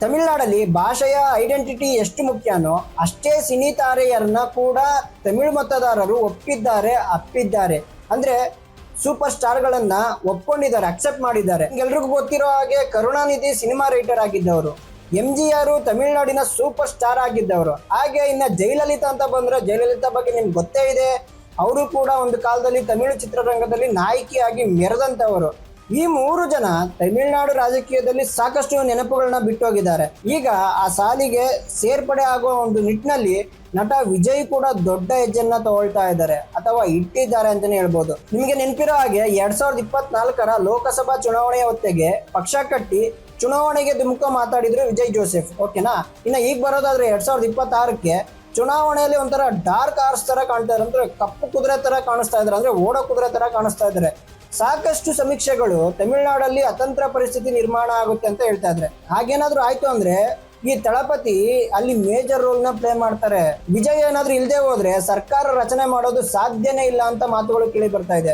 ತಮಿಳುನಾಡಲ್ಲಿ ಭಾಷೆಯ ಐಡೆಂಟಿಟಿ ಎಷ್ಟು ಮುಖ್ಯನೋ ಅಷ್ಟೇ ಸಿನಿ ತಾರೆಯರನ್ನ ಕೂಡ ತಮಿಳು ಮತದಾರರು ಒಪ್ಪಿದ್ದಾರೆ ಅಪ್ಪಿದ್ದಾರೆ. ಅಂದ್ರೆ ಸೂಪರ್ ಸ್ಟಾರ್ಗಳನ್ನ ಒಪ್ಕೊಂಡಿದ್ದಾರೆ, ಅಕ್ಸೆಪ್ಟ್ ಮಾಡಿದ್ದಾರೆ. ಎಲ್ರಿಗೂ ಗೊತ್ತಿರೋ ಹಾಗೆ ಕರುಣಾನಿಧಿ ಸಿನಿಮಾ ರೈಟರ್ ಆಗಿದ್ದವರು, MGR ತಮಿಳುನಾಡಿನ ಸೂಪರ್ ಸ್ಟಾರ್ ಆಗಿದ್ದವರು. ಹಾಗೆ ಇನ್ನ ಜಯಲಲಿತಾ ಅಂತ ಬಂದ್ರೆ ಜಯಲಲಿತಾ ಬಗ್ಗೆ ನಿಮ್ಗೆ ಗೊತ್ತೇ ಇದೆ. ಅವರು ಕೂಡ ಒಂದು ಕಾಲದಲ್ಲಿ ತಮಿಳು ಚಿತ್ರರಂಗದಲ್ಲಿ ನಾಯಕಿಯಾಗಿ ಮೆರೆದಂತವರು. ಈ ಮೂರು ಜನ ತಮಿಳುನಾಡು ರಾಜಕೀಯದಲ್ಲಿ ಸಾಕಷ್ಟು ನೆನಪುಗಳನ್ನ ಬಿಟ್ಟೋಗಿದ್ದಾರೆ. ಈಗ ಆ ಸಾಲಿಗೆ ಸೇರ್ಪಡೆ ಆಗುವ ಒಂದು ನಿಟ್ಟಿನಲ್ಲಿ ನಟ ವಿಜಯ್ ಕೂಡ ದೊಡ್ಡ ಹೆಜ್ಜೆಯನ್ನ ತಗೊಳ್ತಾ ಇದ್ದಾರೆ ಅಥವಾ ಇಟ್ಟಿದ್ದಾರೆ ಅಂತಾನೆ ಹೇಳ್ಬೋದು. ನಿಮಗೆ ನೆನಪಿರೋ ಹಾಗೆ 2024ರ ಲೋಕಸಭಾ ಚುನಾವಣೆಯ ಹೊತ್ತಿಗೆ ಪಕ್ಷ ಕಟ್ಟಿ ಚುನಾವಣೆಗೆ ಧುಮುಕ ಮಾತಾಡಿದ್ರು ವಿಜಯ್ ಜೋಸೆಫ್. ಓಕೆನಾ. ಇನ್ನು ಈಗ ಬರೋದಾದ್ರೆ 2026ಕ್ಕೆ ಚುನಾವಣೆಯಲ್ಲಿ ಒಂಥರ ಡಾರ್ಕ್ ಹಾರ್ಸ್ ತರ ಕಾಣ್ತಾ ಇದ್ದಾರೆ, ಅಂದ್ರೆ ಕಪ್ಪು ಕುದುರೆ ತರ ಕಾಣಿಸ್ತಾ ಇದ್ದಾರೆ, ಅಂದ್ರೆ ಓಡೋ ಕುದುರೆ ತರ ಕಾಣಿಸ್ತಾ ಇದ್ದಾರೆ. ಸಾಕಷ್ಟು ಸಮೀಕ್ಷೆಗಳು ತಮಿಳುನಾಡಲ್ಲಿ ಅತಂತ್ರ ಪರಿಸ್ಥಿತಿ ನಿರ್ಮಾಣ ಆಗುತ್ತೆ ಅಂತ ಹೇಳ್ತಾ ಇದ್ರೆ. ಹಾಗೇನಾದ್ರೂ ಆಯ್ತು ಅಂದ್ರೆ ಈ ತಳಪತಿ ಅಲ್ಲಿ ಮೇಜರ್ ರೋಲ್ ನ ಪ್ಲೇ ಮಾಡ್ತಾರೆ. ವಿಜಯ್ ಏನಾದ್ರೂ ಇಲ್ದೇ ಹೋದ್ರೆ ಸರ್ಕಾರ ರಚನೆ ಮಾಡೋದು ಸಾಧ್ಯನೇ ಇಲ್ಲ ಅಂತ ಮಾತುಗಳು ಕೇಳಿ ಬರ್ತಾ ಇದೆ.